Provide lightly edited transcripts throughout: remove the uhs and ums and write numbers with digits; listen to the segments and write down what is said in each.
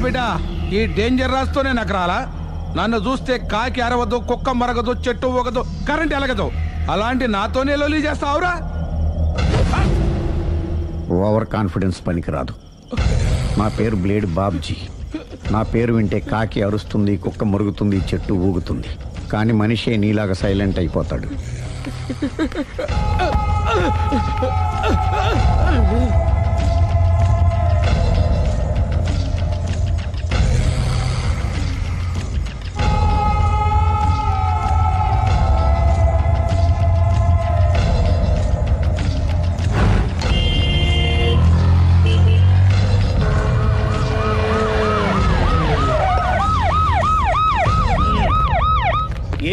బిడ్డ ఈ డేంజర్ రాస్తూనే నాకు రాలా? నన్ను చూస్తే కాకి అరవదు, కుక్క మరగదు, చెట్టు ఊగదు, కరెంట్ ఎలగదు. అలాంటి నాతోనే లొలి చేస్తావురా? ఓవర్ కాన్ఫిడెన్స్ పనికిరాదు. నా పేరు బ్లేడ్ బాబ్జీ. నా పేరు వింటే కాకి అరుస్తుంది, కుక్క మురుగుతుంది, చెట్టు ఊగుతుంది. కానీ మనిషే నీలాగా సైలెంట్ అయిపోతాడు.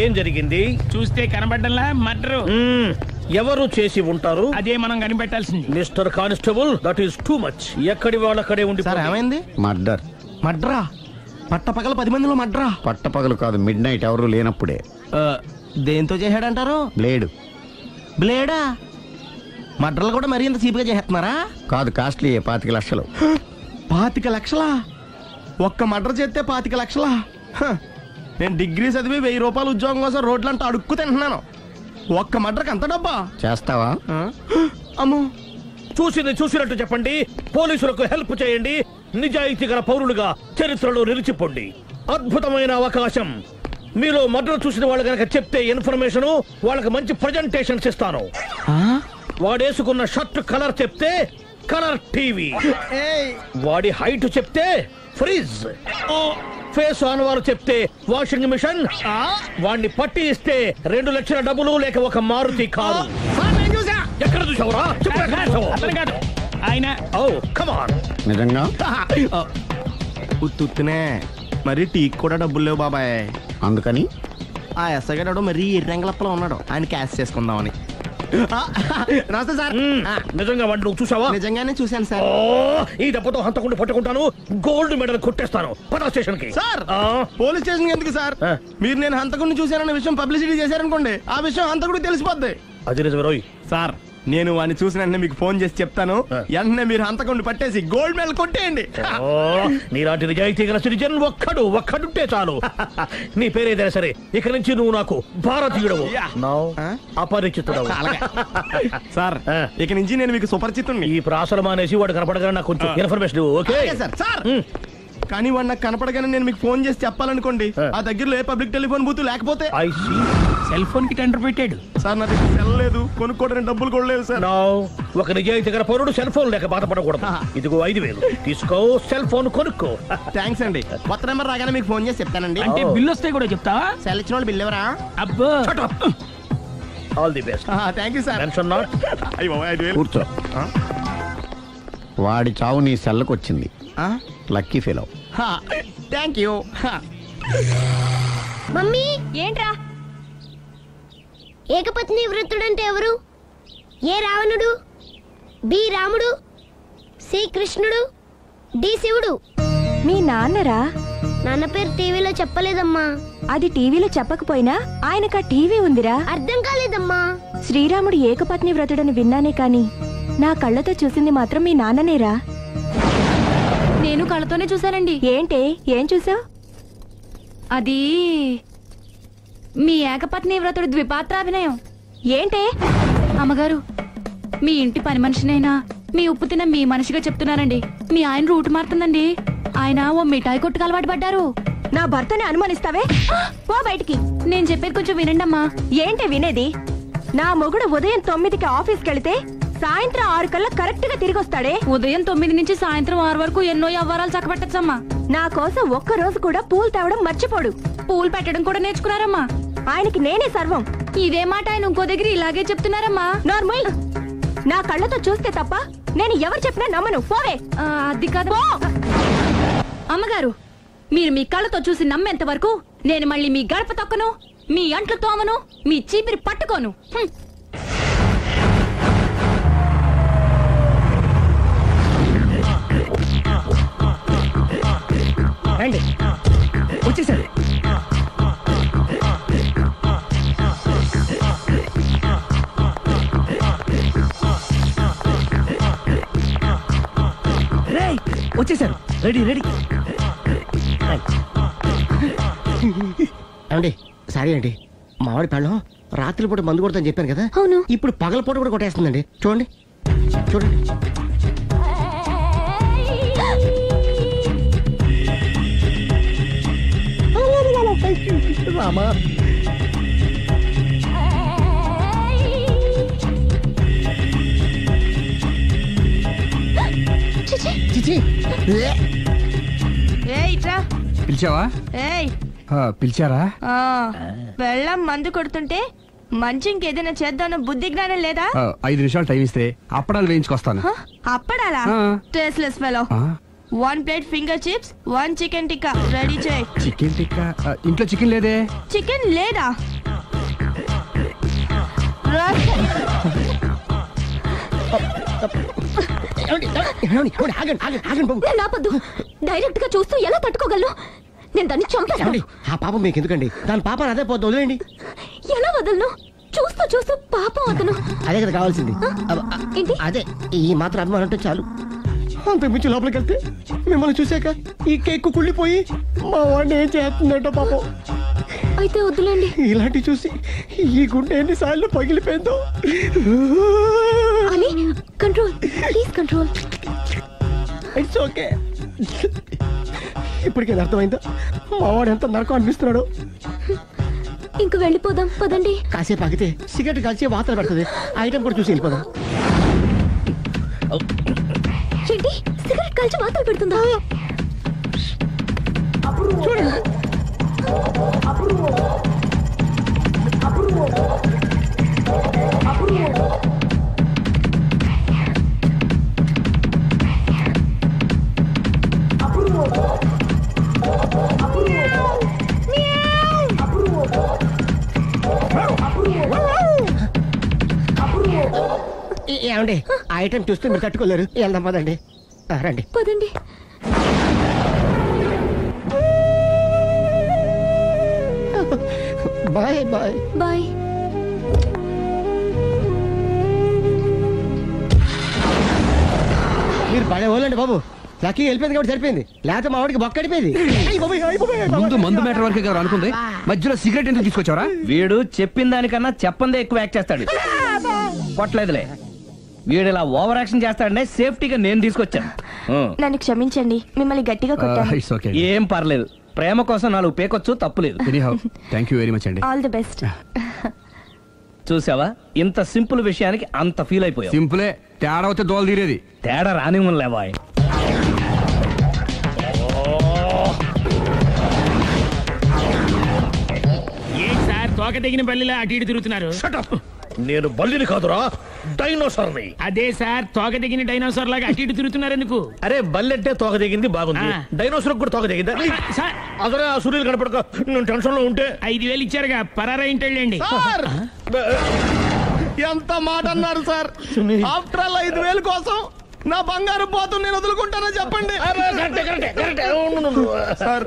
ఏం జరిగింది? చూస్తే కనబడ్డంలా మర్డరు. ఎవరు చేసి ఉంటారు? అదే మనం కనిపెట్టాల్సింది. Mister constable, that is too much. ఎక్కడి వాళ్ళక్కడే ఉండి. సార్ ఏమైంది? మర్డర్. మడ్రా? పట్టపగల 10 మందిలో మడ్రా? పట్టపగలు కాదు, మిడ్ నైట్ ఎవరు లేనప్పుడే. దేంతో చేశాడంటారు? బ్లేడ్. బ్లేడా? మడ్రలు కూడా మరీ ఇంత చీప్గా చేస్తున్నారా? కాదు, కాస్ట్లీ 25 లక్షలు. 25 లక్షలా? ఒక్క మడ్ర చేస్తే 25 లక్షలా? నేను డిగ్రీ చదివి 1000 రూపాయలు ఉద్యోగం కోసం రోడ్లంతా అడుక్కు తింటున్నాను. ఒక్క మడ్రకు అంత డబ్బా? చేస్తావా? అమ్మో. చూసింది చూసినట్టు చెప్పండి. పోలీసులకు హెల్ప్ చేయండి. నిజాయితీ గల పౌరులుగా చరిత్రలో నిలిచిపోండి. అద్భుతమైన అవకాశం. మీలో మర్డర్ చూసిన వాళ్ళు కనుక చెప్తే ఇన్ఫర్మేషన్, వాళ్ళకి మంచి ప్రజెంటేషన్స్ ఇస్తాను. వాడేసుకున్న షర్ట్ కలర్ చెప్తే కలర్ టీవీ, వాడి హైట్ చెప్తే ఫ్రిజ్, ఫేస్ ఆన్ వారు చెప్తే వాషింగ్ మిషన్, వాడిని పట్టి ఇస్తే 2 లక్షల డబ్బులు లేక ఒక మారుతి కారు. ఎక్కడ చూసావురా? ఆయన నిజంగా ఉత్తునే మరి టీకి కూడా డబ్బులు లేవు బాబాయ్. అందుకని ఆ ఎస్ఐ గారు మరీ ఎర్రంగలప్పలో ఉన్నాడు. ఆయన క్యాష్ చేసుకుందామని. నమస్తే సార్. నిజంగా వాడు నువ్వు చూసావా? నిజంగానే చూశాను సార్. ఈ దెబ్బతో హంతకుండా పట్టుకుంటాను, గోల్డ్ మెడల్ కొట్టేస్తాను. పటా స్టేషన్ కి. సార్ పోలీస్ స్టేషన్ ఎందుకు సార్? మీరు నేను హంతకుడిని చూశానన్న విషయం పబ్లిసిటీ చేశారనుకోండి, ఆ విషయం హంతకుడికి తెలిసిపోద్ది. అది నిజమే రోయ్. సార్ నేను వాడిని చూసిన వెంటనే మీకు ఫోన్ చేసి చెప్తాను. వెంటనే మీరు హంతకుడిని పట్టేసి గోల్డ్ మెడల్ కొట్టేయండి. నీలాంటి నిజాయితీ గల సిటిజన్ ఒక్కడుంటే చాలు. నీ పేరేదైనా సరే, ఇక నుంచి నువ్వు నాకు భారతీయుడవు, అపరిచితుడవు. సార్ ఇక నుంచి నేను మీకు సుపరిచితుడిని. ఈ ప్రాసలు మానేసి వాడు కనపడగానే నాకు కొంచెం ఇన్ఫర్మేషన్. Okay sir. కానీ వాడు నాకు కనపడగానే నేను మీకు ఫోన్ చేసి చెప్పాలనుకోండి, ఆ దగ్గరలో ఏ పబ్లిక్ టెలిఫోన్ బూత్ లేకపోతే. సెల్ ఫోన్ కి టెండర్ పెట్టాడు. సార్ నా దగ్గర సెల్ లేదు, కొనుక్కోవడానికి డబ్బులు కూడా లేదు సార్. ఒక నిజాయితీ గల పౌరుడు సెల్ ఫోన్ లేక బాధపడకూడదు. ఇదిగో 5000 తీసుకో, సెల్ ఫోన్ కొనుక్కో. థ్యాంక్స్ అండి. కొత్త నెంబర్ రాగానే మీకు ఫోన్ చేసి చెప్తానండి. అంటే బిల్లు వస్తే కూడా చెప్తావా? సెల్ ఇచ్చిన వాళ్ళు బిల్ ఎవరా? అబ్బో. All the best. Thank you sir. Tension not. కూర్చో. వాడి చావు నీ సెల్లకు వచ్చింది. Lucky fellow. Thank you. Mummy ఏంట్రా? ఏకపత్ని వృత్తుడంటే ఎవరు? ఏ రావణుడు, బి రాముడు, సి కృష్ణుడు, డి శివుడు. మీ నాన్నరా? నాన్న పేరు టీవీలో చెప్పలేదమ్మా. అది టీవీలో చెప్పకపోయినా ఆయనకా టీవీ ఉందిరా. అర్థం కాలేదమ్మా. శ్రీరాముడు ఏకపత్ని వ్రతుడని విన్నానే కాని నా కళ్ళతో చూసింది మాత్రం మీ నాన్ననేరా. నేను కళ్ళతోనే చూశానండి. ఏంటే, ఏం చూసావు? అది మీ ఏకపత్ని వ్రతుడు ద్విపాత్రాభినయం. ఏంటే? అమ్మగారు, మీ ఇంటి పని మనిషినైనా మీ ఉప్పు తిన్న మీ మనిషిగా చెప్తున్నానండి. మీ ఆయన రూట్ మారుతుందండి. ఆయన ఓ మిఠాయి కొట్టుకు అలవాటు పడ్డారు. నా భర్తని అనుమానిస్తావే? పో బయటికి. నేను చెప్పేది కొంచెం వినండి అమ్మా. ఏంటి వినేది? నా మొగుడు ఉదయం 9కి ఆఫీస్కి వెళితే సాయంత్రం 6 కల్లా కరెక్ట్ గా తిరిగి వస్తాడే. ఉదయం 9 నుంచి సాయంత్రం 6 వరకు ఎన్నో వ్యవహారాలు చక్కబెట్టచ్చమ్మా. నా కోసం ఒక్క రోజు కూడా పూలు తేవడం మర్చిపోడు. పూలు పెట్టడం కూడా నేర్చుకున్నారమ్మా. ఆయనకి నేనే సర్వం. ఇదే మాట ఆయన ఇంకో దగ్గర ఇలాగే చెప్తున్నారమ్మా. నార్మల్. నా కళ్ళతో చూస్తే తప్ప నేను ఎవరు చెప్పినా నమ్మను. పోవే. అది కాదు అమ్మగారు, మీరు మీ కళ్ళతో చూసి నమ్మేంత వరకు నేను మళ్ళీ మీ గడప తొక్కను, మీ అంట్లు తోమను, మీ చీపిరి పట్టుకోను. వచ్చేసారు. వచ్చేసారు. Ready ready. ఏమండి సారీ అండి మామిడి పళ్ళం రాత్రిపూట మందు కొడతాను చెప్పాను కదా. అవును. ఇప్పుడు పగలపూట కూడా కొట్టేస్తుందండి. చూడండి చూడండి. రామా చిచి పిలిచావా? పిలిచారా? వెళ్ళం మందు కొడుతుంటే మంచి ఇంకేదైనా చేద్దాం బుద్ధి జ్ఞానం లేదా? 5 నిమిషాలు టైం ఇస్తే అప్పడాలు వేయించుకొస్తాను. అప్పడాలా? Tasteless fellow. 1 plate finger chips, 1 chicken tikka ready చేయి. చికెన్ టిక్కా? ఇంట్లో చికెన్ లేదే. చికెన్ లేదా? నాపద్దు. డైరెక్ట్ గా చూస్తూ ఎలా తట్టుకోగలను? నేను దాన్ని చంపేస్తాను. ఆ పాపం మీకు ఎందుకండి? దాని పాపం అదే పోతుంది, వదిలేండి. ఎలా వదలను? చూస్తూ చూస్తూ పాపం అతను. అదే కదా కావాల్సింది. ఏంటి? అదే ఈ మాత్రం అభిమానం అంటే చాలు. అంతకుమించి లోపలికి వెళ్తే మిమ్మల్ని చూసాక ఈ కేక్ కుళ్ళిపోయి మా వాడిని ఏం చేస్తుందంటో పాపం. అయితే వద్దులేండి. ఇలాంటి చూసి ఈ గుండె ఎన్నిసార్లు పగిలిపోయిందో. అని control, please control. It's okay. ఇప్పటికే అర్థమైందా మా వాడు ఎంత నరకం అనిపిస్తున్నాడు? ఇంక వెళ్ళిపోదాం పదండి. కాసేపు ఆగితే సిగరెట్ కాల్చి వాతలు పెడుతుంది. ఐటమ్ కూడా చూసి వెళ్ళిపోదాం. ఏంటి సిగరెట్ కాల్చి వాతలు పెడుతుందా? చూడండి. ఏమండి ఐటమ్ చూస్తే మీరు తట్టుకోలేరు. వెళ్దాం పదండి. రండి పదండి. Bye bye bye. మీరు పడే వాళ్ళండి బాబు. లక్కీ వెళ్ళిపోయింది కాబట్టి సరిపోయింది. లేకపోతే మా వాడికి బొక్క అడిపోయింది. ముందు మందు మ్యాటర్ వరకే కదా అనుకుంది. మధ్యలో సిగరెట్ ఎందుకు తీసుకొచ్చావరా? వీడు చెప్పిన దానికన్నా చెప్పందే ఎక్కువ యాక్ట్ చేస్తాడు. కొట్టలేదులే. వీడు ఇలా ఓవర్ యాక్షన్ చేస్తాడనే సేఫ్టీగా నేను తీసుకొచ్చాను. నన్ను క్షమించండి, మిమ్మల్ని గట్టిగా కొట్టాను. It's okay. ఏం పర్లేదు. ప్రేమ కోసం 4 పేకొచ్చు, తప్పులేదు. Anyhow thank you very much అండి. All the best. చూసావా, ఇంత సింపుల్ విషయానికి అంత ఫీల్ అయిపోయావు. సింపులే, తేడా అవుతే దోలు తీరేది. తేడా రానివ్వలే బాయ్. ఏంటి సార్ తోక తెగిన బల్లిలా అటు ఇటు తిరుగుతున్నారు? నేను బల్లిని కాదురా, డైనోసార్ని. అదే సార్ తోక తెగిన డైనోసార్ లాగా అటు ఇటు తిరుగుతున్నారు ఎందుకు? అరే బల్లెట్టే తోక దిగింది బాగుంది, డైనోసార్ కూడా తోక దిగిందా? సార్ అదరే ఆ సూర్యులు కనపడక నేను టెన్షన్ లో ఉంటే 5,000 ఇచ్చారుగా, పరారా ఇంటండి. ఎంత మాట అన్నారు సార్? ఆఫ్టర్ ఆల్ 5,000 కోసం నా బంగారు పోతు నేను వదులుకుంటానో చెప్పండి సార్.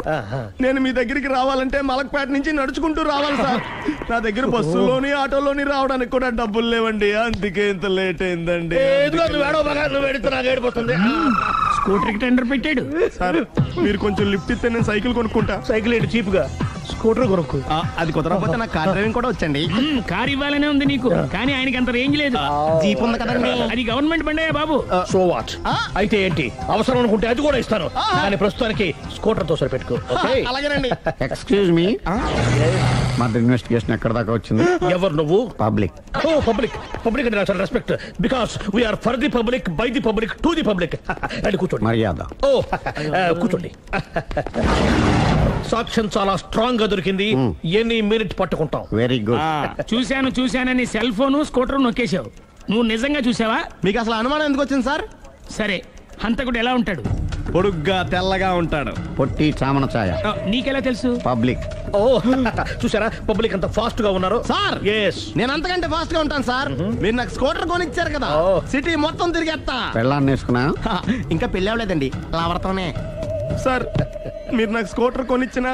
నేను మీ దగ్గరికి రావాలంటే మలక్పేట నుంచి నడుచుకుంటూ రావాలి సార్. నా దగ్గర బస్సులోని ఆటోలోని రావడానికి కూడా డబ్బులు లేవండి. అందుకే ఇంత లేట్ అయిందండి. స్కూటర్ కి టెండర్ పెట్టాడు సార్. మీరు కొంచెం లిఫ్ట్ ఇస్తే నేను సైకిల్ కొనుక్కుంటా. సైకిల్ ఏంటి చీప్ గా, స్కూటర్ కొనుక్కు. అది కుదరకపోతే నాకు కార్ డ్రైవింగ్ కూడా వచ్చండి. కార్ ఇవ్వాలనే ఉంది నీకు, కానీ ఆయనకి అంత రేంజ్ లేదు. జీప్ ఉంది కదండి. అది గవర్నమెంట్ బండయా బాబు. So what? అయితే ఏంటి, అవసరం అనుకుంటే అది కూడా ఇస్తాను, కానీ ప్రస్తుతానికి స్కూటర్ తో సరిపెట్టుకో. అలాగేనండి. ఎక్స్క్యూజ్ మీ, మర్డర్ ఇన్వెస్టిగేషన్ ఎక్కడ దాకా వచ్చింది? ఎవరు నువ్వు? పబ్లిక్. ఓ పబ్లిక్. పబ్లిక్ అంటే చాలా respect, because we are for the public, by the public, to the public. అని కూర్చోండి. మర్యాద. ఓ కూర్చోండి. సాక్ష్యం చాలా స్ట్రాంగ్ గా దొరికింది. ఎన్ని మినిట్ పట్టుకుంటాం. Very good. చూశానని సెల్ ఫోన్ స్కూటర్ నొక్కేశావు. నువ్వు నిజంగా చూసావా? మీకు అసలు అనుమానం ఎందుకు వచ్చింది సార్? సరే, హంతకుడు ఎలా ఉంటాడు? పొడుగ్గా తెల్లగా ఉంటాడు. పొట్టి చామన ఛాయ. నీకెలా తెలుసు? పబ్లిక్. ఓ చూసారా పబ్లిక్ అంత ఫాస్ట్ గా ఉన్నారు సార్. ఎస్, నేను అంతకంటే ఫాస్ట్ గా ఉంటాను సార్. మీరు నాకు స్కూటర్ కొనిచ్చారు కదా, సిటీ మొత్తం తిరిగేస్తా. పెళ్ళాన్ని వేసుకున్నా? ఇంకా పెళ్ళి అవ్వలేదండి, లావర్తోనే. సార్ మీరు నాకు స్కూటర్ కొనిచ్చిన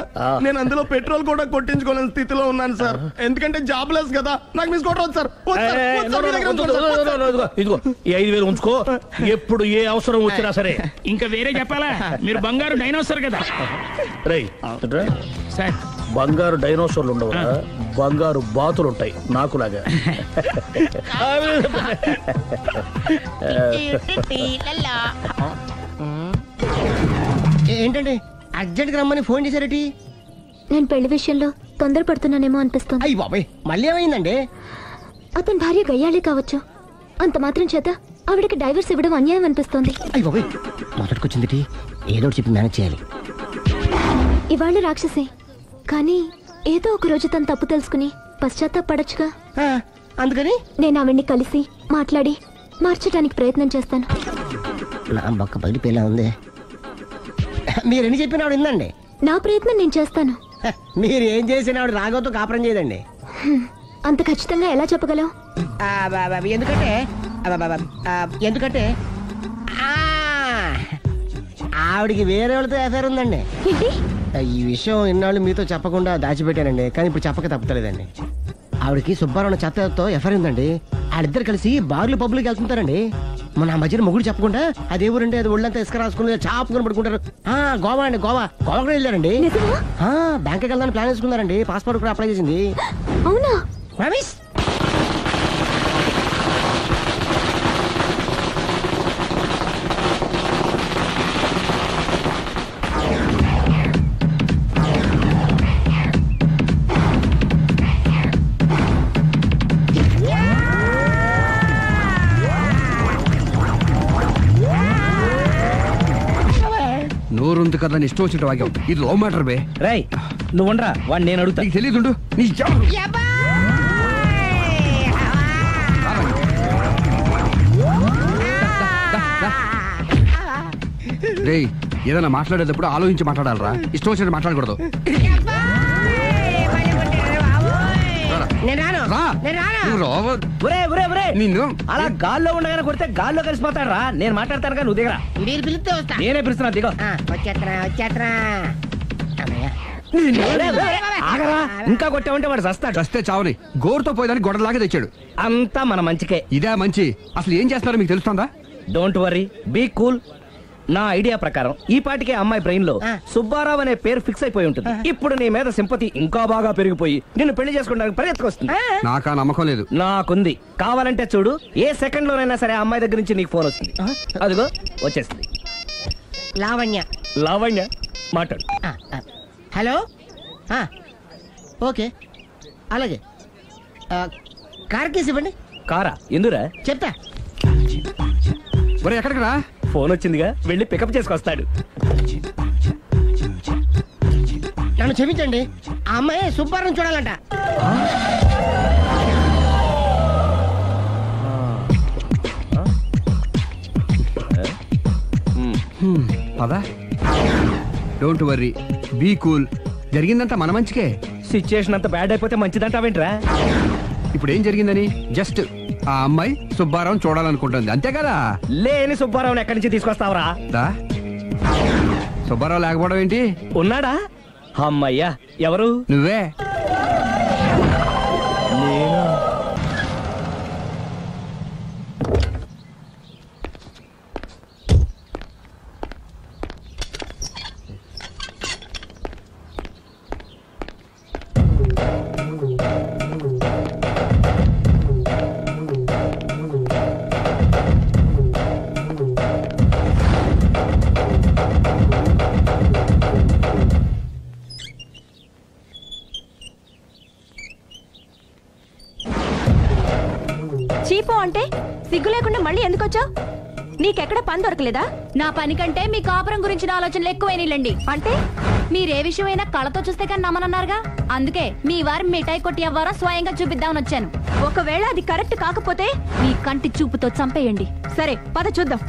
నేను అందులో పెట్రోల్ కూడా కొట్టించుకోలేని స్థితిలో ఉన్నాను సార్. ఎందుకంటే జాబ్ లెస్ కదా. నాకు మీ స్కూటర్ వద్దు సార్. ఇదిగో ఈ 5,000 ఉంచుకో. ఎప్పుడు ఏ అవసరం వచ్చినా సరే. ఇంకా వేరే చెప్పాలా? మీరు బంగారు డైనోసార్ కదా. రేయ్ సార్ బంగారు డైనోసార్లు ఉండవు, బంగారు బాతులు ఉంటాయి నాకులాగా. ఏంటండి అర్జెంట్ గా రమ్మని ఫోన్ చేశారటి? నేను పెళ్లి విషయంలో తొందరపడుతున్నానేమో అనిపిస్తుంది. అయ్యి బాబాయ్ మళ్ళీ ఏమైందండి? అతని భార్య గయ్యాళే కావచ్చు. అంత మాత్రం చేత ఆవిడకి డైవర్స్ ఇవ్వడం అన్యాయం అనిపిస్తోంది. అయ్యి బాబాయ్ మొదటికొచ్చింది, ఏదో చెప్పి మేనేజ్ చేయాలి. ఇవాళ రాక్షసే, కానీ ఏదో ఒక రోజు తను తప్పు తెలుసుకుని పశ్చాత్తాపడొచ్చుగా. అందుకని నేను ఆవిడ్ని కలిసి మాట్లాడి మార్చడానికి ప్రయత్నం చేస్తాను. నా బొక్క పగిలిపోయేలా ఉంది. మీరెన్ని చెప్పిన ఆవిడ ఇందండి. నా ప్రయత్నం నేను చేస్తాను. మీరు ఏం చేసిన ఆవిడ రాగోతో కాపురం చేయదండి. అంత ఖచ్చితంగా ఎలా చెప్పగలవు? ఎందుకంటే ఎందుకంటే ఆవిడికి వేరే వాళ్ళతో ఎఫైర్ ఉందండి. ఈ విషయం ఇన్నాళ్ళు మీతో చెప్పకుండా దాచిపెట్టానండి, కానీ ఇప్పుడు చెప్పక తప్పలేదండి. ఆవిడకి సుబ్బారావు చెత్తతో ఎఫైర్ ఉందండి. వాళ్ళిద్దరు కలిసి బార్లు పబ్లిక్ వెళ్తుంటారండి. మన మధ్యన మొగుడు చెప్పకుండా అదే ఊరండి, అది ఒళ్ళంతా ఇసుక రాసుకుని చాపుకొని పడుకుంటారు. గోవా అండి, గోవా కూడా వెళ్ళారండి. బ్యాంక్కి వెళ్దాని ప్లాన్ వేసుకున్నారండి. పాస్పోర్ట్ కూడా అప్లై చేసింది. అవునా? నోరుంది కదా ఇష్టం వచ్చినట్టు వాక్యం. ఇది లవ్ మ్యాటర్ బే. రై నువ్వు ఉండరా, వాడిని నేను అడుగుతా. నీకు తెలియదు నీ రే. ఏదైనా మాట్లాడేటప్పుడు ఆలోచించి మాట్లాడాలరా, ఇష్టం వచ్చినట్టు మాట్లాడకూడదు. నిన్ను అలా గాల్లో ఉండగానే కొడితే గాల్లో కలిసిపోతాడు రా. నేను మాట్లాడతాను కానీ నువ్వు దిగరా. మీరు పిలిస్తే వస్తా. నేనే పిలుస్తున్నా, దిగో. ఆగరా, ఇంకా కొట్టామంటే వాడు చస్తాడు. చస్తే చావని గోరుతో పోయేదానికి గొడవలాగా తెచ్చాడు. అంతా మన మంచికే. ఇదే మంచి. అసలు ఏం చేస్తారో మీకు తెలుస్తుందా? Don't worry, be cool. నా ఐడియా ప్రకారం ఈ పాటికే అమ్మాయి బ్రెయిన్ లో సుబ్బారావు అనే పేరు ఫిక్స్ అయిపోయి ఉంటుంది. ఇప్పుడు నీ మీద సింపతి ఇంకా బాగా పెరిగిపోయి నిన్ను పెళ్లి చేసుకోవడానికి పరిగెత్తుకొస్తుంది. నాకా నమ్మకం లేదు. నాకుంది. కావాలంటే చూడు, ఏ సెకండ్ లోనైనా సరే అమ్మాయి దగ్గర నుంచి నీకు ఫోన్ వస్తుంది. అదిగో వచ్చేస్తుంది. లావణ్య. లావణ్య మాట్లాడు. హలో. ఓకే అలాగే. కార్ కేసు ఇవ్వండి. కారా? ఎందురా? చెప్తా. ఒరే ఎక్కడికి రా? ఫోన్ వచ్చిందిగా, వెళ్ళి పికప్ చేసుకొస్తాడు. నన్ను క్షమించండి, ఆ అమ్మాయి సుబ్బారావు చూడాలంట. పదా. Don't worry, be cool. జరిగిందంతా మన మంచికే. సిచ్యుయేషన్ అంతా బ్యాడ్ అయిపోతే మంచిదంటావేంట్రా? ఇప్పుడు ఏం జరిగిందని జస్ట్ ఆ అమ్మాయి సుబ్బారావు చూడాలనుకుంటుంది, అంతే కదా. లేని సుబ్బారావుని ఎక్కడి నుంచి తీసుకొస్తావరా? సుబ్బారావు లేకపోవడం ఏంటి? ఉన్నాడా? అమ్మయ్యా. ఎవరు? నువ్వే. చీపో అంటే సిగ్గు లేకుండా మళ్ళీ ఎందుకు వచ్చావు? నీకెక్కడ పని దొరకలేదా? నా పని కంటే మీ కాపురం గురించిన ఆలోచనలు ఎక్కువైనాయిలండి. అంటే మీరే విషయమైనా కళ్ళతో చూస్తే కానీ నమ్మనన్నారుగా, అందుకే మీ వారి మిఠాయి కొట్టి అవ్వారా స్వయంగా చూపిద్దామని వచ్చాను. ఒకవేళ అది కరెక్ట్ కాకపోతే మీ కంటి చూపుతో చంపేయండి. సరే పద చూద్దాం.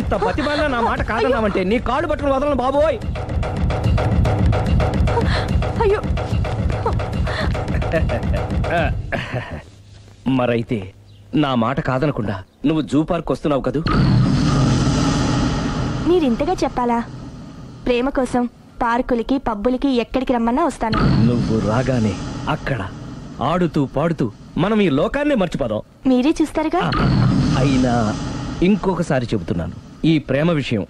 ఎంత బతిమాలినా నా మాట కాదన్నావంటే నీ కాళ్ళు పట్టుకుని వదలను బాబోయ్. అయ్యో మరైతే నా మాట కాదనకుండా నువ్వు జూ పార్క్ వస్తున్నావు కదూ? మీరింతగా చెప్పాలా? ప్రేమ కోసం పార్కులకి పబ్బులకి ఎక్కడికి రమ్మన్నా వస్తాను. నువ్వు రాగానే అక్కడ ఆడుతూ పాడుతూ మనం ఈ లోకాన్నే మర్చిపోదాం. మీరే చూస్తారుగా. అయినా ఇంకొకసారి చెబుతున్నాను, ఈ ప్రేమ విషయం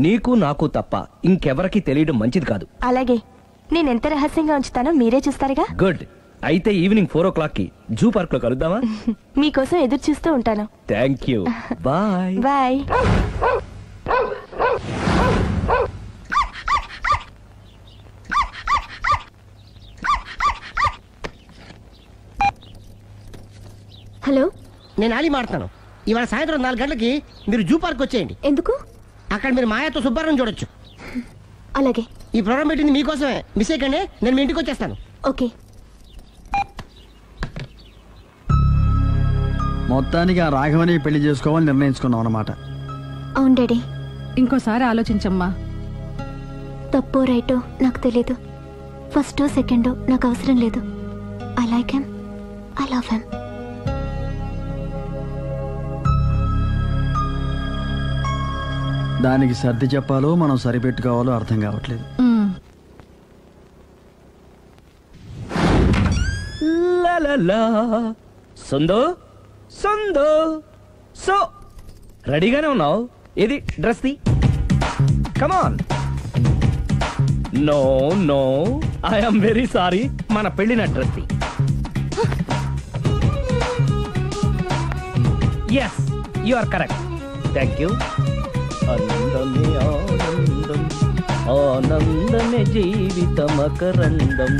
నీకు నాకు తప్ప ఇంకెవరికి తెలియడం మంచిది కాదు. అలాగే, నేనెంత రహస్యంగా ఉంచుతానో మీరే చూస్తారుగా. గుడ్. అయితే ఈవినింగ్ 4 o'clock కి జూ పార్క్ లో కలుద్దామా? మీకోసం ఎదురు చూస్తూ ఉంటాను. Thank you. Bye bye. Hello, నేను ఆలి మాడుతున్నాను. ఇవాళ సాయంత్రం 4 గంటలకి మీరు జూ పార్క్ వచ్చేయండి. ఎందుకు? అక్కడ మీరు మాయాతో సుబ్బారావు చూడొచ్చు. అలాగే. ఈ ప్రోగ్రామ్ పెట్టింది మీకోసమే. మిస్ అయ్యకండి, నేను మీ ఇంటికి వచ్చేస్తాను. ఓకే. మొత్తానికి ఆ రాఘవని పెళ్లి చేసుకోవాలని నిర్ణయించుకున్నాం అన్నమాట. అవును డాడీ. ఇంకోసారి ఆలోచించమ్మా. తప్పో రైటో నాకు తెలీదు. ఫస్టో సెకండో నాకు అవసరం లేదు. I like him, I love him. దానికి సర్ది చెప్పాలో మనం సరిపెట్టుకోవాలో అర్థం కావట్లేదు. సందో సందో సో రెడీగానే ఉన్నావు? ఇది డ్రెస్ ది. Come on. No no, I'm very sorry. మన పెళ్లిన డ్రెస్ ది. Yes, you are correct. Thank you. ఆనందమే ఆనందం, ఆనందమే జీవితమకరందం.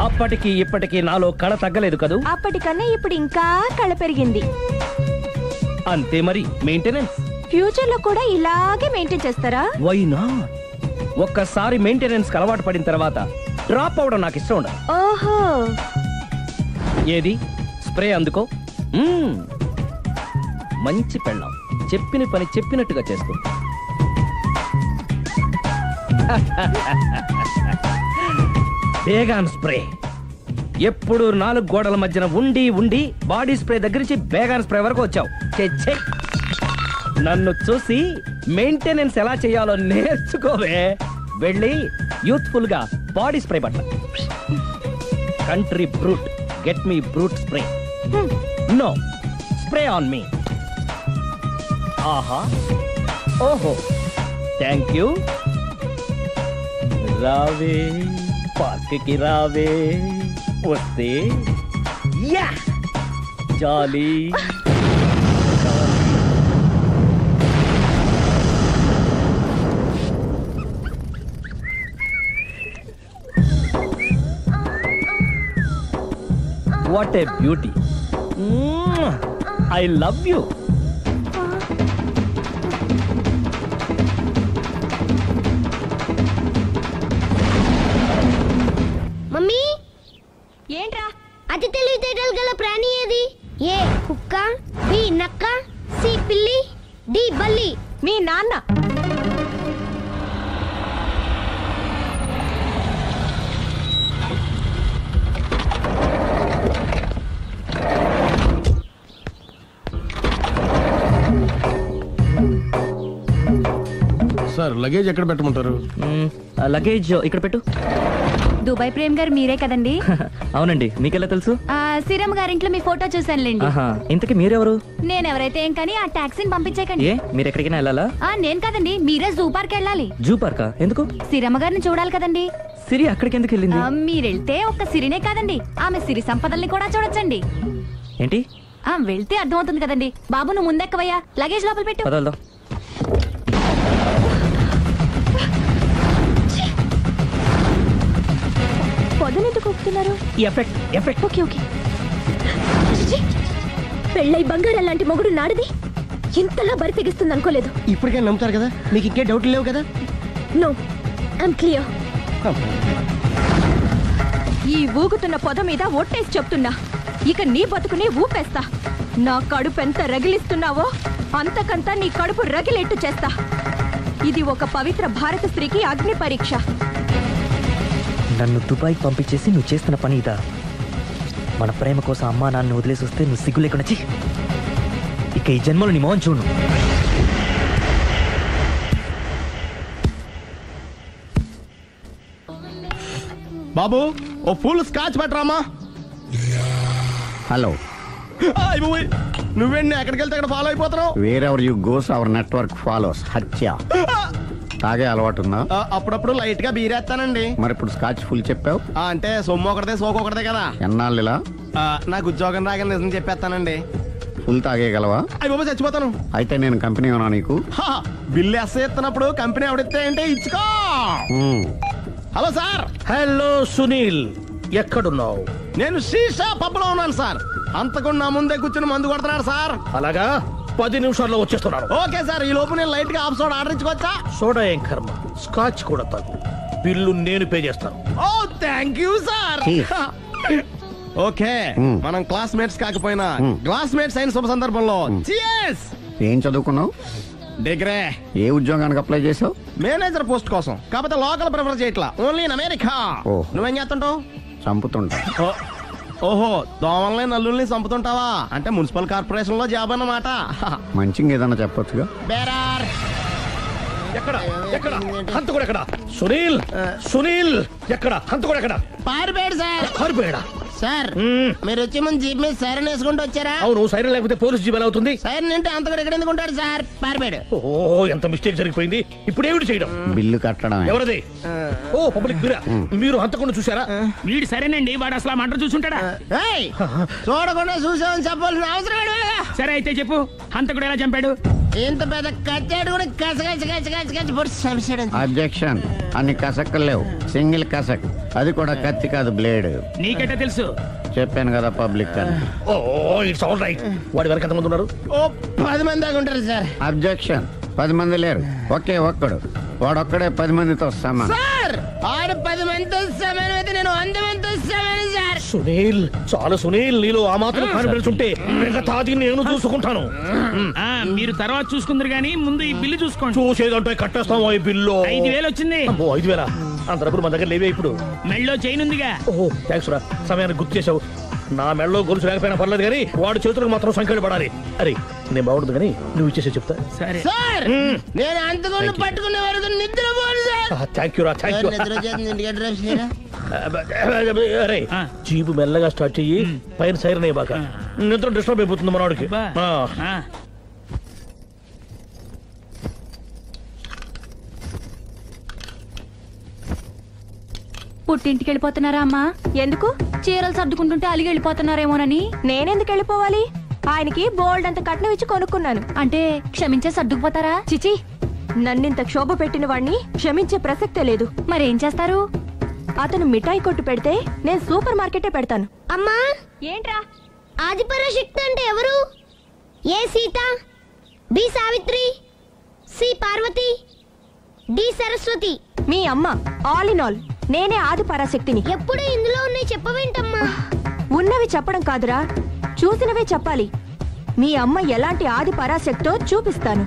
అప్పటికి ఇప్పటికి నాలో కళ తగ్గలేదు కదూ? అప్పటికన్నా ఇప్పుడు ఇంకా కళ పెరిగింది. అంతే మరి. మెయింటెనెన్స్ ఫ్యూచర్ లో కూడా ఇలాగే మెయింటైన్ చేస్తారా? Why not? ఒక్కసారి మెయింటెనెన్స్ అలవాటు పడిన తర్వాత డ్రాప్ అవడం నాకు ఇష్టం ఉండదు. ఓహో. ఏది స్ప్రే అందుకో. మంచి పెళ్ళాం, చెప్పిన పని చెప్పినట్టుగా చేస్తుంది. Baygon spray. ఎప్పుడు 4 గోడల మధ్యన ఉండి ఉండి బాడీ స్ప్రే దగ్గర నుంచి బేగాన్ స్ప్రే వరకు వచ్చావు. నన్ను చూసి మెయింటెనెన్స్ ఎలా చేయాలో నేర్చుకోవే. వెళ్ళి యూత్ఫుల్ గా బాడీ స్ప్రే పట్ల. Country brute, get me brute spray. No, spray on me. ఆహా, ఓహో, థ్యాంక్ యూ. రావే పార్క్ కి రావే, వస్తే యా jolly. What a beauty. I love you. Mummy, ఏంట్రా? అతి తెలివితేటలు గల ప్రాణి ఏది? ఏ కుక్క, బి నక్క, సి పిల్లి, డి బల్లి. మీ నాన్న. సార్, లగేజ్ ఎక్కడ పెట్టమంటారు? లగేజ్ ఇక్కడ పెట్టు. దుబాయ్ ప్రేమ్ గారు మీరే కదండి? అవునండి, మీకెలా తెలుసు? శ్రీరామ్ గారింట్లో మీ ఫోటో చూసానులేండి. ఇంతకీ మీరెవరు? నేనెవరైతే ఏం కానీ ఆ టాక్సీని పంపించేకండి. ఏ, మీరు ఎక్కడికైనా వెళ్ళాలా? నేను కదండి, మీరే జూ పార్క్ వెళ్ళాలి. జూ పార్కా? ఎందుకు? శ్రీరమ్మ గారిని చూడాలి కదండి. సిరి అక్కడికి ఎందుకు వెళ్ళింది? మీరెళ్తే ఒక్క సిరినే కాదండి, ఆమె సిరి సంపదల్ని కూడా చూడొచ్చండి. ఏంటి? వెళ్తే అర్థమవుతుంది కదండి. బాబు, నువ్వు ముందెక్కవయ్యా, లగేజ్ లోపల పెట్టు. పదల్దాం. పొదనెందుకు ఒప్పుతున్నారు? Effect effect. Okay okay. పెళ్ళై బంగారం లాంటి మొగుడు నాడిది ఇంతలా బరి తెగిస్తుంది అనుకోలేదు. ఇప్పటికే నమ్ముతారు కదా, మీకు ఇంకే డౌట్లు లేవు కదా? No, I'm clear. ఈ ఊగుతున్న పొద మీద ఒట్టేసి చెప్తున్నా, ఇక నీ బతుకునే ఊపేస్తా. నా కడుపు ఎంత రగిలిస్తున్నావో అంతకంతా నీ కడుపు రగిలేట్టు చేస్తా. ఇది ఒక పవిత్ర భారత స్త్రీకి అగ్ని పరీక్ష. నన్ను దుబాయ్ పంపించేసి నువ్వు చేస్తున్న పని ఇదా? మన ప్రేమ కోసం అమ్మా నాన్న వదిలేసి వస్తే నువ్వు సిగ్గు లేకుండా చి. ఇక ఈ జన్మలో నీ మోహన్ చూడు. బాబు ఓ ఫుల్ స్కాచ్ పెట్టరామా. హలో, నువ్వేండి ఎక్కడికి వెళ్తే అక్కడ ఫాలో అయిపోతున్నావు? Wherever you goes our network follows. హత్య. తాగే అలవాటు ఉందా? అప్పుడప్పుడు లైట్ గా బీరేస్తానండి. మరి ఇప్పుడు స్కాచ్ ఫుల్ చెప్పావు అంటే సొమ్ము ఒకటిదే సోకు ఒకటిదే కదా. ఎన్నాళ్ళు ఇలా? నాకు ఉద్యోగం రాగానే నిజం చెప్పేస్తానండి. ఫుల్ తాగేయగలవా? అయ్యి బాబు చచ్చిపోతాను. అయితే నేను కంపెనీ ఉన్నా నీకు. బిల్లు ఎస్ఐ ఎత్తున్నప్పుడు కంపెనీ ఎవడిస్తే అంటే ఇచ్చుకో. Hello sir. హలో సునీల్, ఎక్కడున్నావు? నేను శీషా పబ్ లో ఉన్నాను సార్. అంతకుండా నా ముందే కూర్చుని మందు కొడుతున్నాడు సార్. అలాగా, 10 నిమిషాల్లో వచ్చేస్తున్నాను. Okay sir. ఈ లోపు నేను లైట్ గా హాఫ్ సోడా ఆర్డర్ ఇచ్చుకోవచ్చా? సోడా ఏం కర్మ, స్కాచ్ కూడా తాగు. బిల్లు నేను పే చేస్తాను. ఓ థ్యాంక్ యూ సార్. ఓకే, మనం క్లాస్మేట్స్ కాకపోయినా క్లాస్మేట్స్ అయిన శుభ సందర్భంలో cheers. ఏం చదువుకున్నావు? డిగ్రీ. ఏ ఉద్యోగానికి అప్లై చేసావు? మేనేజర్ పోస్ట్ కోసం. కాకపోతే లోకల్ ప్రిఫర్ చేయట్లా, ఓన్లీ ఇన్ అమెరికా. నువ్వేం చేస్తుంటావు? చంపుతుంటా. ఓహో, దోమల్ని నల్లుల్ని చంపుతుంటావా? అంటే మున్సిపల్ కార్పొరేషన్ లో జాబ్ అన్నమాట. మంచిగా ఏదన్నా చెప్పొచ్చుగా. బేరార్. ఎక్కడ ఎక్కడ హంతకుడు ఎక్కడ? సునీల్, సునీల్ ఎక్కడ? హంతకుడు ఎక్కడ? పారిపోయాడు సార్. పారిపోయాడా? సార్ మీరు వచ్చే ముందు జీప్ మీద సైరన్ వేసుకుంటూ వచ్చారా? అవును, సైరన్ లేకపోతే పోలీస్ జీప్ ఎలా అవుతుంది? సైరన్ అంటే అంతకుడు ఎక్కడ ఎందుకు ఉంటాడు సార్? పారిపోయాడు. ఓ, ఎంత మిస్టేక్ జరిగిపోయింది. ఇప్పుడు ఏమిటి చేయడం? బిల్లు కట్టడం. ఎవరది? ఓ, పబ్లిక్ బిరా. మీరు హంతకుండా చూసారా? వీడు సరేనండి, వాడు అసలు ఆ మంట చూసుంటాడా? చూడకుండా చూసామని చెప్పాల్సిన అవసరం లేదు. సరే అయితే చెప్పు, హంతకుడు ఎలా చంపాడు? ఇంత పెద్ద కచ్చాడు కూడా కస అబ్జెక్షన్. అన్ని కసక్కులు లేవు, సింగిల్ కసక్. అది కూడా కత్తి కాదు, బ్లేడ్. నీకెట్టా తెలుసు? చెప్పాను కదా పబ్లిక్ అని. ఓ, ఇట్స్ ఆల్ రైట్. వాడి వరకు ఎంతమంది ఉన్నారు? ఓ 10 మంది దాకా ఉంటారు సార్. అబ్జెక్షన్. 10 మంది లేరు, ఒకే ఒక్కడు. వాడొక్కడే 10 మందితో సమానం. సార్ ఆడు 10 మందితో సమానం అయితే నేను 100 మందితో సమానం సార్. సునీల్, చాలా సునీల్, నీలో ఆ మాత్రం కాన్ఫిడెన్స్ ఉంటే మిగతాది నేను చూసుకుంటాను. మీరు తర్వాత చూసుకుందరు గానీ ముందు ఈ బిల్లు చూసుకోండి. చూసేదంటే కట్టేస్తాము. ఈ బిల్లు 5,000 వచ్చింది. 5,000? అంత డబ్బులు మన దగ్గర లేవే ఇప్పుడు. మెళ్ళో చైన్ ఉందిగా. ఓహో, థ్యాంక్స్ రా, సమయానికి గుర్తు చేసావు. నా మెడలో గొలుసు లేకపోయినా పర్లేదు కానీ వాడి చేతులకు మాత్రం సంఖ్యలు పడాలి. అరే, నేను బాగుంటుంది కానీ నువ్వు ఇచ్చేసే చెప్తా. సరే సార్, నేను అంతకుండా పట్టుకునే వరకు నిద్రపోను సార్. థ్యాంక్ యూ రా, థ్యాంక్ యూ. అరే, జీపు మెల్లగా స్టార్ట్ చెయ్యి, పైన సైరన్ అయ్యాక నిద్ర డిస్టర్బ్ అయిపోతుంది మనవాడికి. పుట్టింటికి వెళ్ళిపోతున్నారా అమ్మా? ఎందుకు? చీరలు సర్దుకుంటుంటే అలిగి వెళ్ళిపోతున్నారేమోనని. నేనెందుకు వెళ్ళిపోవాలి? ఆయనకి బోల్డ్ అంత కట్నం ఇచ్చి కొనుక్కున్నాను. అంటే క్షమించే సర్దుకుపోతారా? చిచి, నన్నింత క్షోభ పెట్టిన వాణ్ణి క్షమించే ప్రసక్తే లేదు. మరేం చేస్తారు? అతను మిఠాయి కొట్టు పెడితే నేను సూపర్ మార్కెటే పెడతాను. అమ్మా, ఏంట్రా? ఆదిపరాశక్తి అంటే ఎవరు? A Sita, B Savitri, C Parvati, D Saraswati. మీ అమ్మ. ఆల్ ఇన్ ఆల్ నేనే ఆది పరాశక్తిని. ఎప్పుడు ఇందులో ఉన్నాయి చెప్పవేంటమ్మా? ఉన్నవి చెప్పడం కాదురా, చూసినవే చెప్పాలి. మీ అమ్మ ఎలాంటి ఆది పరాశక్తో చూపిస్తాను.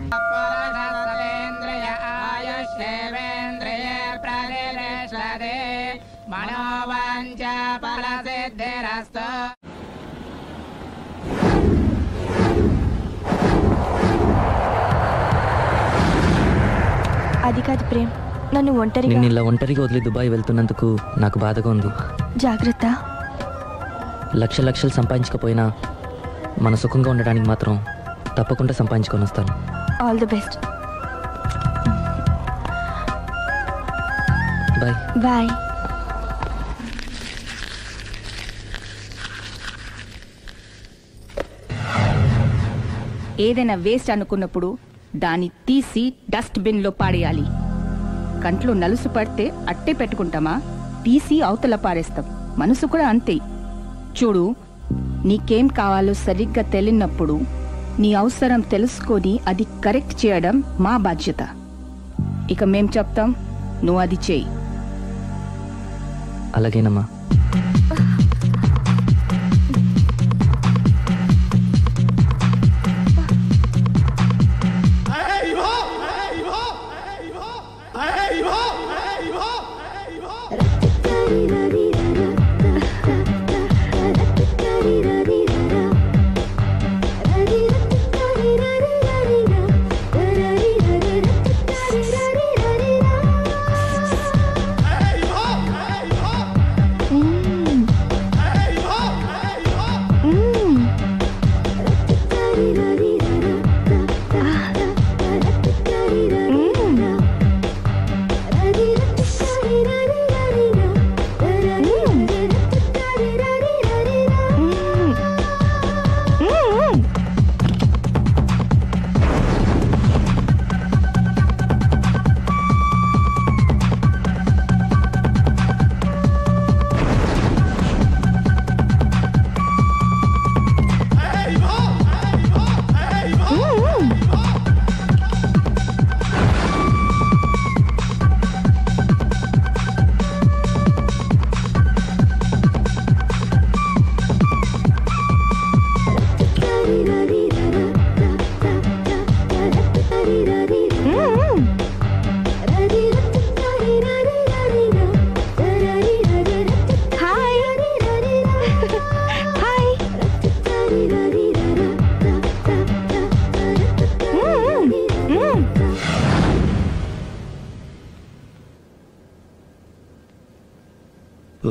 అది కాదు ప్రేమ్, నన్ను ఒంటరిగా నిన్ను ఇలా ఒంటరిగా వదిలి దుబాయ్ వెళ్తున్నందుకు నాకు బాధగా ఉంది. జాగ్రత్త. లక్షలు సంపాదించకపోయినా మన సుఖంగా ఉండడానికి మాత్రం తప్పకుండా సంపాదించుకొని వస్తాను. All the best. Bye bye. ఏదైనా వేస్ట్ అనుకున్నప్పుడు దాన్ని తీసి డస్ట్ బిన్ లో పాడేయాలి. కంట్లో నలుసు పడితే అట్టే పెట్టుకుంటామా? తీసి అవతల పారేస్తాం. మనసు కూడా అంతే. చూడు, నీకేం కావాలో సరిగ్గా తెలియనప్పుడు నీ అవసరం తెలుసుకొని అది కరెక్ట్ చేయడం మా బాధ్యత. ఇక మేం చెప్తాం, నువ్వు అది చేయి. అలాగేనమ్మా.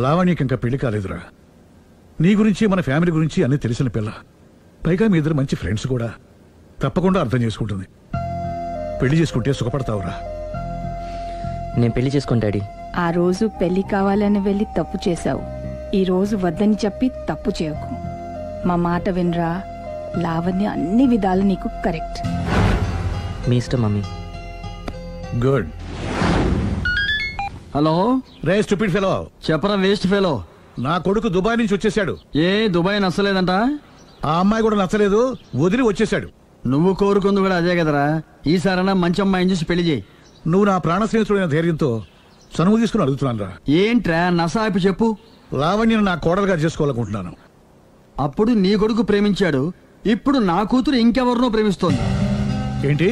లావణ్యకి ఇంకా పెళ్లి కాలేదురా. నీ గురించి మన ఫ్యామిలీ గురించి అన్నీ తెలిసిన పిల్ల. పైగా మీ ఇద్దరు మంచి ఫ్రెండ్స్ కూడా. తప్పకుండా అర్థం చేసుకుంటుంది. పెళ్లి చేసుకుంటే సుఖపడతావురా. నేను పెళ్లి చేసుకోను డాడీ. ఆ రోజు పెళ్లి కావాలని వెళ్ళి తప్పు చేశావు. ఈ రోజు వద్దని చెప్పి తప్పు చేయకు. మా మాట వినరా. లావణ్య అన్ని విధాలు నీకు కరెక్ట్. మీ ఇష్టం మమ్మీ. గుడ్. హలో రే స్టూపిడ్ ఫెలో. చెప్పరా వేస్ట్ ఫెలో. నా కొడుకు దుబాయ్ నుంచి వచ్చేసాడు. ఏ దుబాయ్ నచ్చలేదంట? ఆ అమ్మాయి కూడా నచ్చలేదు, వదిలి వచ్చేసాడు. నువ్వు కోరుకుంది కూడా అదే కదరా. ఈసారైనా మంచి అమ్మాయిని చూసి పెళ్లి చేయి. నువ్వు నా ప్రాణ స్నేహితుడైన ధైర్యంతో చనువు తీసుకుని అడుగుతున్నాను రా. ఏంట్రా నసాపి చెప్పు. లావణ్యను నా కోడలుగా చేసుకోవాలనుకుంటున్నాను. అప్పుడు నీ కొడుకు ప్రేమించాడు, ఇప్పుడు నా కూతురు ఇంకెవరినో ప్రేమిస్తోంది. ఏంటి?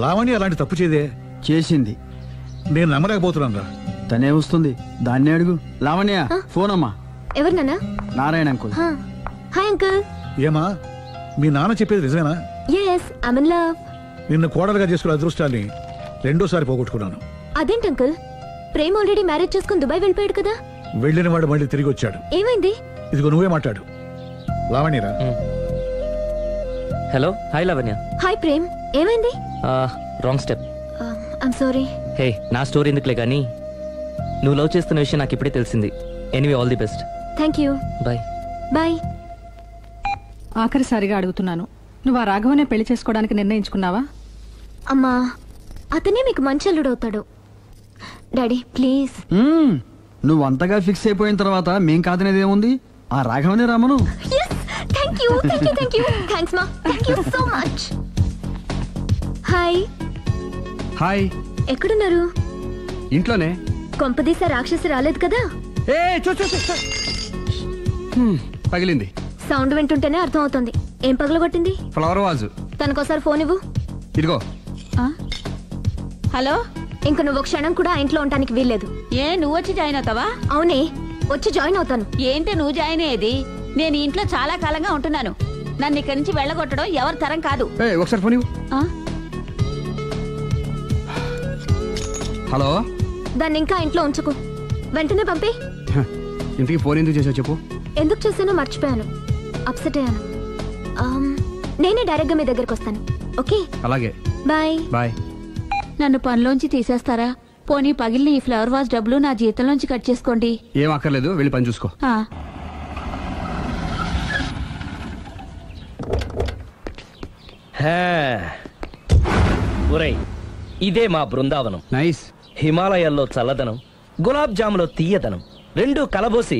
లావణ్య అలాంటి తప్పు చేయదే. చేసింది. నేను నమ్మలేకపోతున్నాను రా. తనే వస్తుంది, దాన్నే అడుగు. లావణ్య ఫోన్ అమ్మా. ఎవరు నాన్న? నారాయణ అంకుల్. Hi uncle. ఏమా మీ నాన్న చెప్పేది నిజమేనా? yes I'm in love. నిన్ను కోడలుగా చేసుకున్న అదృష్టాన్ని రెండోసారి పోగొట్టుకున్నాను. అదేంటి అంకుల్, ప్రేమ్ ఆల్రెడీ మ్యారేజ్ చేసుకుని దుబాయ్ వెళ్ళిపోయాడు కదా. వెళ్ళిన వాడు మళ్ళీ తిరిగి వచ్చాడు. ఏమైంది? ఇదిగో నువ్వే మాట్లాడు. లావణ్యరా. Hello. Hi Lavanya. Hi Prem, ఏమైంది? Wrong step. I'm sorry. Hey నా స్టోరీ ఎందుకులే కానీ నువ్వు లవ్ చేస్తున్న విషయం నాకు ఇప్పుడే తెలిసింది. Anyway all the best. Thank you. Bye. Bye. ఆఖరిసారిగా అడుగుతున్నాను, నువ్వు ఆ రాఘవనే పెళ్లి చేసుకోవడానికి నిర్ణయించుకున్నావా? అమ్మా, అతనే మీకు మంచి అల్లుడవుతాడు. Daddy please. నువ్వు అంతగా ఫిక్స్ అయిపోయిన తర్వాత మేం కాదనేది ఏముంది? ఆ రాఘవనే రామను. Thank you thank you thank you. Thanks మా, thank you so much. Hi. Hi. ఎక్కడున్నారు? ఇంట్లోనే. కొంపదీసా రాక్షసి రాలేదు కదా? ఏ పగిలింది. సౌండ్ వింటుంటేనే అర్థం అవుతుంది. ఏం పగలగొట్టింది? Flower vase. తనకోసారి ఫోన్ ఇవ్వు. ఇదిగో. హలో. ఇంక నువ్వు క్షణం కూడా ఆ ఇంట్లో ఉండడానికి వీల్లేదు. ఏ నువ్వు వచ్చి జాయిన్ అవుతావా? అవునే, వచ్చి జాయిన్ అవుతాను. ఏంటి నువ్వు జాయిన్ అయ్యేది? నేను ఇంట్లో చాలా కాలంగా ఉంటున్నాను. నన్ను ఇక్కడి నుంచి వెళ్ళగొట్టడం ఎవరి తరం కాదు. ఒకసారి ఫోన్ ఇవ్వు. హలో. దాన్ని ఇంకా ఇంట్లో ఉంచుకో, వెంటనే పంపి. ఇంతకీ ఫోన్ ఎందుకు చేసావు చెప్పు. ఎందుకు చేసానో మర్చిపోయాను, అప్సెట్ అయ్యాను. నేనే డైరెక్ట్ గా మీ దగ్గరకు వస్తాను. ఓకే అలాగే. బాయ్. బాయ్. నన్ను పనిలోంచి తీసేస్తారా? పోనీ పగిలిన ఈ ఫ్లవర్ వాజ్ డబ్బులు నా జీతంలోంచి కట్ చేసుకోండి. ఏం అక్కర్లేదు, వెళ్ళి పని చూసుకో. ఒరేయ్, ఇదే మా బృందావనం. నైస్. హిమాలయాల్లో చల్లదనం, గులాబ్ జాములో తీయదనం రెండూ కలబోసి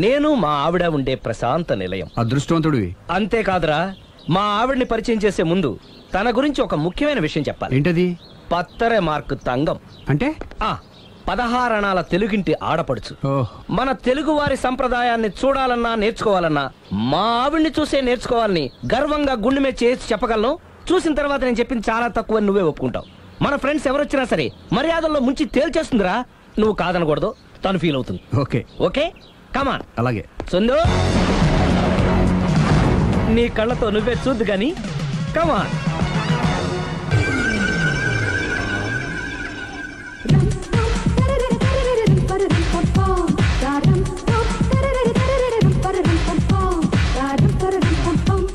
నేను మా ఆవిడ ఉండే ప్రశాంత నిలయం. అదృష్టవంతుడివి. అంతేకాదురా, మా ఆవిడ్ని పరిచయం చేసే ముందు తన గురించి ఒక ముఖ్యమైన విషయం చెప్పాలి. ఏంటది? పత్తరె మార్కు తంగం. అంటే 16 అణాల తెలుగింటి ఆడపడుచు. మన తెలుగు వారి సంప్రదాయాన్ని చూడాలన్నా నేర్చుకోవాలన్నా మా ఆవిడ్ని చూసే నేర్చుకోవాలని గర్వంగా గుండె మీద చేసి చెప్పగలను. చూసిన తర్వాత నేను చెప్పింది చాలా తక్కువ నువ్వే ఒప్పుకుంటావు. మన ఫ్రెండ్స్ ఎవరొచ్చినా సరే మర్యాదల్లో ముంచి తేల్చేస్తుందిరా. నువ్వు కాదనకూడదు. తను ఫీల్ అవుతుంది. Okay okay come on. అలాగే. సుందు నీ కళ్ళతో నువ్వే చూద్దు గాని కమాన్.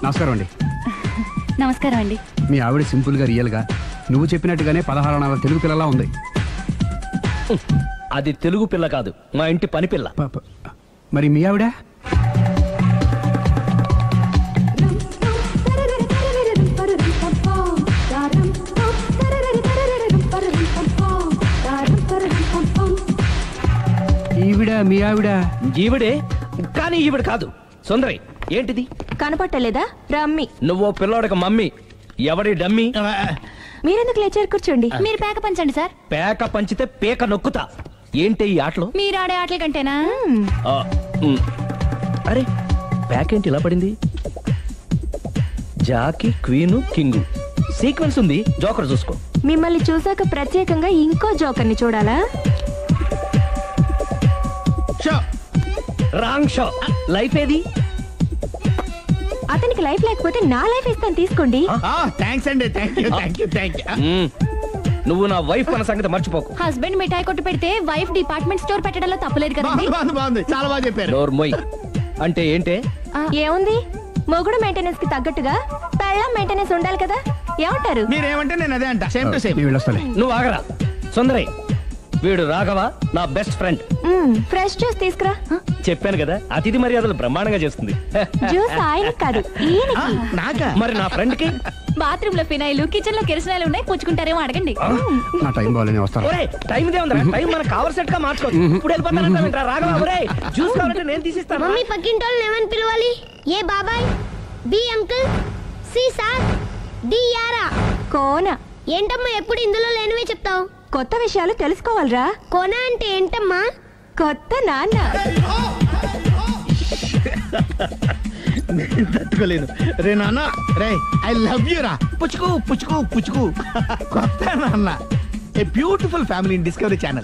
నమస్కారం అండి. నమస్కారం అండి. మీ ఆవిడ సింపుల్ గా రియల్ గా నువ్వు చెప్పినట్టుగానే 16 అణాల తెలుగు పిల్లలా ఉంది. అది తెలుగు పిల్ల కాదు, మా ఇంటి పని పిల్ల. మరి మీ ఆవిడ? ఈవిడ మీ ఆవిడ? ఈవిడే, కానీ ఈవిడ కాదు. సుందరి ఏంటిది కనపట్టలేదా? రమ్మి. నువ్వు పిల్లోడక మమ్మీ. ఎవడి డమ్మీ? మీరెందుకు లేచారు? కూర్చోండి. మీరు పేక పంచండి సార్. పేక పంచితే పేక నొక్కుతా. ఏంటి ఈ ఆటలు? మీరు ఆడే ఆటల కంటేనా? అరే పేకేంటి ఇలా పడింది? జాకి, క్వీను, కింగు సీక్వెన్స్ ఉంది. జోకర్ చూసుకో. మిమ్మల్ని చూసాక ప్రత్యేకంగా ఇంకో జోకర్ని చూడాలా? Wrong show. లైఫ్ ఏది? అతనికి లైఫ్ లేకపోతే నా లైఫ్ ఇస్తాను, తీసుకోండి. థ్యాంక్స్ అండి. Thank you. నువ్వు నా వైఫ్ అన్న సంగతి మర్చిపోకు. హస్బెండ్ మిఠాయి కొట్టు పెడితే వైఫ్ డిపార్ట్మెంట్ స్టోర్ పెట్టడంలో తప్పలేదు కదండి. బాగుంది, చాలా బాగా చెప్పారు. డోర్ మొయ్. అంటే ఏంటే? ఏముంది, మొగుడు మెయింటెనెన్స్ కి తగ్గట్టుగా పెళ్ళం మెయింటెనెన్స్ ఉండాలి కదా. ఏమంటారు? మీరేమంటే నేను అదే అంట. Same to same. నువ్వు ఆగరా. సుందరి, వీడు రాఘవ, నా బెస్ట్ ఫ్రెండ్. ఫ్రెష్ జ్యూస్ తీసుకురా. చెప్పాను కదా, అతిథి మర్యాదలు బ్రహ్మాండంగా చేస్తుంది. జ్యూస్ ఆయన కాదు, నాకా? మరి నా ఫ్రెండ్ కి బాత్రూమ్ లో ఫినాయిల్, కిచెన్ లో కిరసనాయిలు ఉన్నాయి, పుచ్చుకుంటారేమో అడగండి. నా టైం బాగాలేని వస్తాను. టైం ఇదే ఉందా? టైం మనకు కవర్ సెట్ గా మార్చుకోవచ్చు. ఇప్పుడు వెళ్ళిపోతానంటా రాఘవ. ఒరే జ్యూస్ కావాలంటే నేను తీసిస్తాను. మమ్మీ పక్కింటి వాళ్ళని ఏమని పిలవాలి? ఏ బాబాయ్, B uncle, C sir, D యారా. కోన. ఏంటమ్మా ఎప్పుడు ఇందులో లేనివే చెప్తావు? కొత్త విషయాలు తెలుసుకోవాలరా. కోన అంటే ఏంటమ్మా? కొత్త నాన్న. తట్టుకోలేను రే నాన్న. రే ఐ లవ్ యూ రా. పుచ్చుకు పుచ్చుకు పుచ్చుకు. కొత్త నాన్న. A beautiful family in discovery channel.